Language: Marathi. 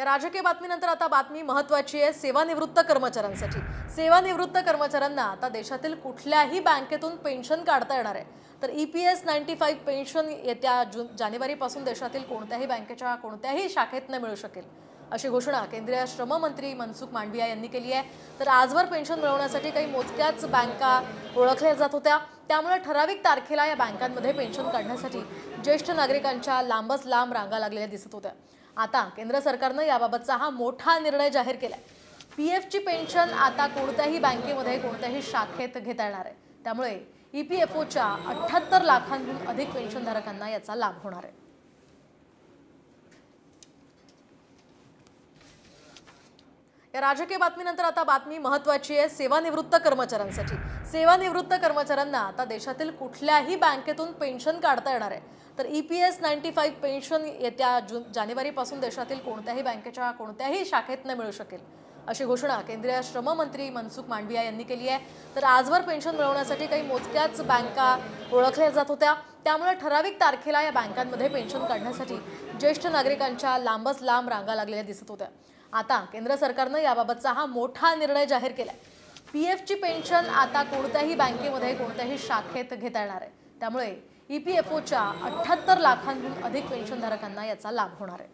या राजकीय बातमीनंतर आता बातमी महत्त्वाची आहे सेवानिवृत्त कर्मचाऱ्यांसाठी। सेवानिवृत्त कर्मचाऱ्यांना आता देशातील कुठल्याही बँकेतून पेन्शन काढता येणार आहे। तर EPS 95 पेन्शन येत्या जानेवारीपासून देशातील कोणत्याही बँकेच्या कोणत्याही शाखेत मिळू शकेल, अशी घोषणा केंद्रीय श्रम मंत्री मनसुख मांडविया यांनी केली आहे। तर आजवर पेन्शन मिळवण्यासाठी काही मोजक्याच बँका ओळखल्या जात होत्या, त्यामुळे ठराविक तारखेला या बँकांमध्ये पेन्शन काढण्यासाठी ज्येष्ठ नागरिकांच्या लांबच लांब रांगा लागलेल्या दिसत होत्या। आता केंद्र सरकारने याबाबतचा हा मोठा निर्णय जाहीर केलाय। PF ची पेन्शन आता कोणत्याही बँकेमध्ये कोणत्याही शाखेत घेता येणार आहे, त्यामुळे EPFOच्या 78 लाखांहून अधिक पेन्शनधारकांना याचा लाभ होणार आहे। या राजकीय बातमीनंतर आता बातमी महत्त्वाची आहे सेवानिवृत्त कर्मचाऱ्यांसाठी। सेवानिवृत्त कर्मचाऱ्यांना आता देशातील कुठल्याही बँकेतून पेन्शन काढता येणार आहे। तर EPS 95 पेन्शन येत्या जानेवारीपासून देशातील कोणत्याही बँकेच्या कोणत्याही शाखेत मिळू शकेल, अशी घोषणा केंद्रीय श्रम मंत्री मनसुख मांडविया यांनी केली आहे। तर आजवर पेन्शन मिळवण्यासाठी काही मोजक्याच बँका ओळखल्या जात होत्या, त्यामुळे ठराविक तारखेला या बँकांमध्ये पेन्शन काढण्यासाठी ज्येष्ठ नागरिकांच्या लांबच लांब रांगा लागलेल्या दिसत होत्या। आता केंद्र सरकारने याबाबतचा हा मोठा निर्णय जाहीर केलाय। PF ची पेन्शन आता कोणत्याही बँकेमध्ये कोणत्याही शाखेत घेता येणार आहे, त्यामुळे EPFOच्या 78 लाखांहून अधिक पेन्शनधारकांना याचा लाभ होणार आहे।